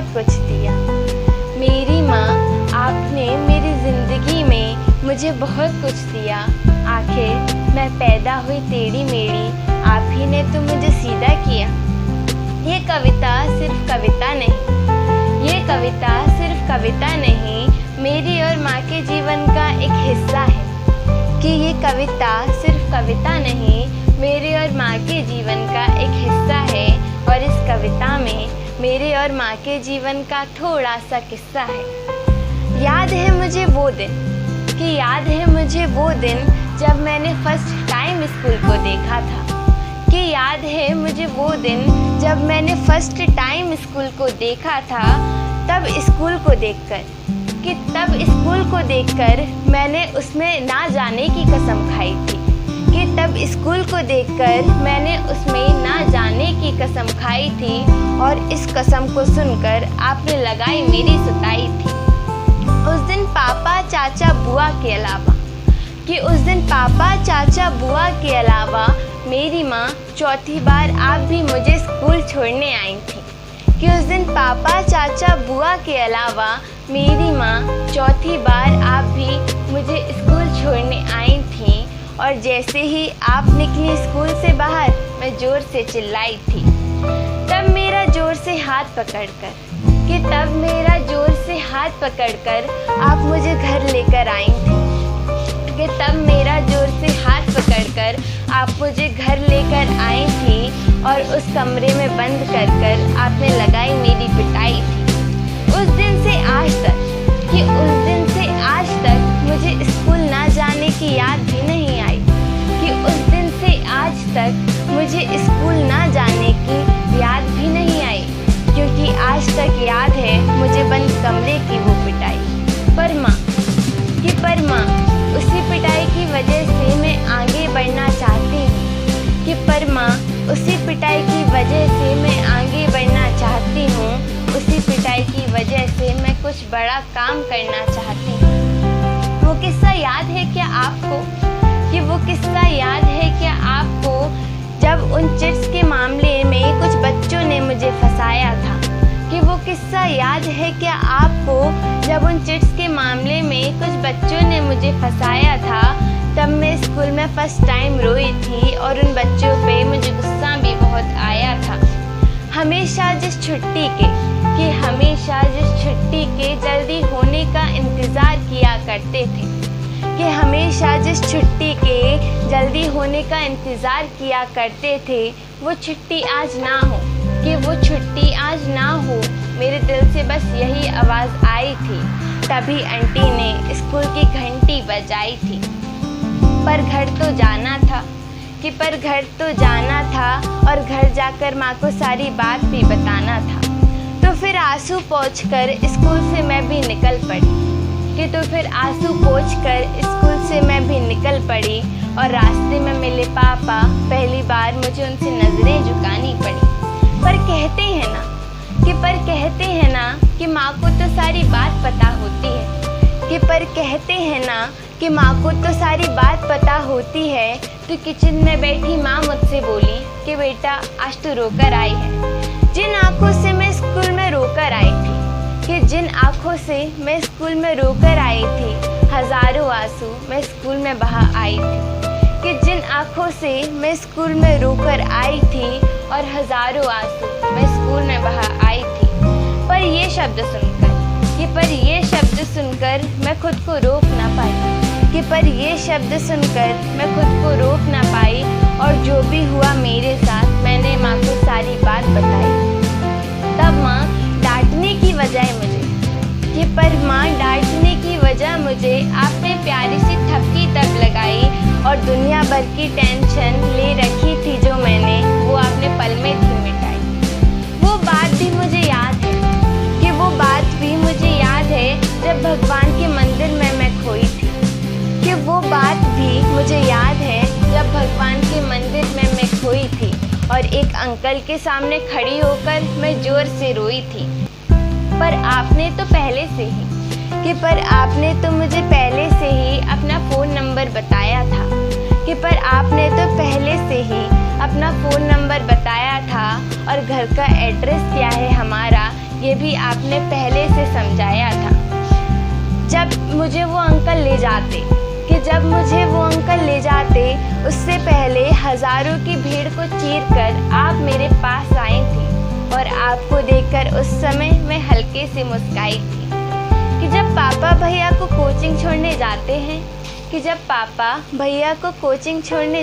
बहुत कुछ दिया। मेरी माँ, आपने मेरी ज़िंदगी में मुझे बहुत कुछ दिया। आखिर मैं पैदा हुई टेढ़ी मेढ़ी, आप ही ने तो मुझे सीधा किया। ये कविता सिर्फ कविता नहीं, ये कविता सिर्फ कविता नहीं, मेरी और माँ के जीवन का एक हिस्सा है। कि ये कविता सिर्फ कविता नहीं, मेरे और माँ के जीवन का एक हिस्सा है। और इस कविता में मेरे और माँ के जीवन का थोड़ा सा किस्सा है। याद है मुझे वो दिन, कि याद है मुझे वो दिन जब मैंने फर्स्ट टाइम स्कूल को देखा था। कि याद है मुझे वो दिन जब मैंने फर्स्ट टाइम स्कूल को देखा था। तब स्कूल को देखकर मैंने उसमें ना जाने की कसम खाई थी। कि तब स्कूल को देखकर मैंने उसमें ना जाने की कसम खाई थी। और इस कसम को सुनकर आपने लगाई मेरी सुताई थी। उस दिन पापा चाचा बुआ के अलावा, कि उस दिन पापा चाचा बुआ के अलावा मेरी माँ चौथी बार आप भी मुझे स्कूल छोड़ने आई थी। कि उस दिन पापा चाचा बुआ के अलावा मेरी माँ चौथी बार आप भी मुझे स्कूल छोड़ने आई थी। और जैसे ही आप निकली स्कूल से बाहर, मैं ज़ोर से चिल्लाई थी। तब मेरा ज़ोर से हाथ पकड़कर, कि तब मेरा ज़ोर से हाथ पकड़कर आप मुझे घर लेकर आई थी। कि तब मेरा ज़ोर से हाथ पकड़कर आप मुझे घर लेकर आई थी। और उस कमरे में बंद कर आपने लगाई मेरी पिटाई थी। उस दिन से आज तक, कि उस दिन से आज तक मुझे स्कूल ना जाने की याद भी नहीं आई। कि उस दिन से आज तक मुझे स्कूल ना जाने की याद भी नहीं आई। क्योंकि आज तक याद है मुझे बंद कमरे की वो पिटाई। पर माँ, उसी पिटाई की वजह से मैं आगे बढ़ना चाहती हूँ। कि पर माँ, उसी पिटाई की वजह से मैं आगे बढ़ना चाहती हूँ। उसी पिटाई की वजह से मैं कुछ बड़ा काम करना चाहती हूँ। वो किस्सा याद है क्या आपको? कि वो किस्सा याद है क्या आपको जब उन चिट्स के मामले में कुछ बच्चों ने मुझे फंसाया था? कि वो किस्सा याद है क्या आपको जब उन चिट्स के मामले में कुछ बच्चों ने मुझे फंसाया था? तब मैं स्कूल में फर्स्ट टाइम रोई थी और उन बच्चों पे मुझे गुस्सा भी बहुत आया था। हमेशा जिस छुट्टी के जल्दी होने का इंतज़ार किया करते थे। कि हमेशा जिस छुट्टी के जल्दी होने का इंतज़ार किया करते थे, वो छुट्टी आज ना हो। कि वो छुट्टी आज ना हो, मेरे दिल से बस यही आवाज़ आई थी। तभी आंटी ने स्कूल की घंटी बजाई थी। पर घर तो जाना था, कि पर घर तो जाना था और घर जाकर माँ को सारी बात भी बताना था। तो फिर आंसू पोंछकर स्कूल से मैं भी निकल पड़ी। कि तो फिर आंसू पोंछकर स्कूल से मैं भी निकल पड़ी। और रास्ते में मिले पापा, पहली बार मुझे उनसे नज़रें झुकानी पड़ी। पर कहते हैं ना कि माँ को तो सारी बात पता होती है। कि पर कहते हैं ना कि माँ को तो सारी बात पता होती है। तो किचन में बैठी माँ मुझसे बोली कि बेटा, आज तो रोकर आई है। जिन आँखों से मैं स्कूल में रोकर आई थी, कि जिन आँखों से मैं स्कूल में रोकर आई थी, हज़ारों आंसू मैं स्कूल में बहा आई थी। कि जिन आँखों से मैं स्कूल में रोकर आई थी और हज़ारों आंसू मैं स्कूल में बहा आई थी। पर ये शब्द सुनकर मैं खुद को रोक ना पाई। कि पर ये शब्द सुनकर मैं खुद को रोक ना पाई। और जो भी हुआ मेरे साथ, मैंने माँ को सारी बात बताई। तब माँ डांटने की बजाय मुझे, कि पर माँ डांटने की वजह मुझे आपने प्यारी सी थपकी तब लगाई। और दुनिया भर की टेंशन ले रखी थी जो मैंने, वो आपने पल में थी मिटाई। वो बात भी मुझे याद है, कि वो बात भी मुझे याद है जब भगवान के मंदिर में मैं खोई थी। कि वो बात भी मुझे याद है जब भगवान के मंदिर में मैं खोई थी और एक अंकल के सामने खड़ी होकर मैं ज़ोर से रोई थी। पर आपने तो पहले से ही, कि पर आपने तो मुझे पहले से ही अपना फ़ोन नंबर बताया था। कि पर आपने तो पहले से ही अपना फ़ोन नंबर बताया था और घर का एड्रेस क्या है हमारा ये भी आपने पहले से समझाया था। जब मुझे वो अंकल ले जाते उससे पहले हज़ारों की भीड़ को चीरकर आप मेरे पास आई थी और आपको देखकर उस समय मैं हल्के से मुस्कुराई थी कि जब पापा भैया को कोचिंग छोड़ने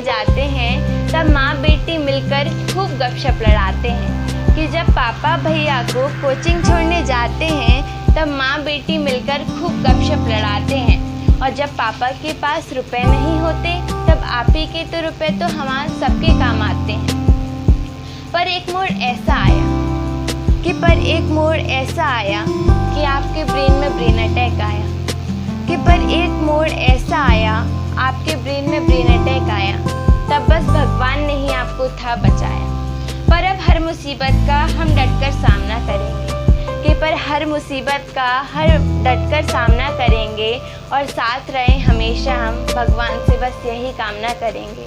जाते हैं तब माँ बेटी मिलकर खूब गपशप लड़ाते हैं कि जब पापा भैया को कोचिंग छोड़ने जाते हैं तब माँ बेटी मिलकर खूब गपशप लड़ाते हैं और जब पापा के पास रुपए नहीं होते तब आप ही के तो रुपए तो हमारे सबके काम आते हैं। पर एक मोड़ ऐसा आया कि आपके ब्रेन में ब्रेन अटैक आया। तब बस भगवान ने ही आपको था बचाया। पर अब हर मुसीबत का हम डटकर सामना करेंगे और साथ रहें हमेशा हम, भगवान से बस यही कामना करेंगे।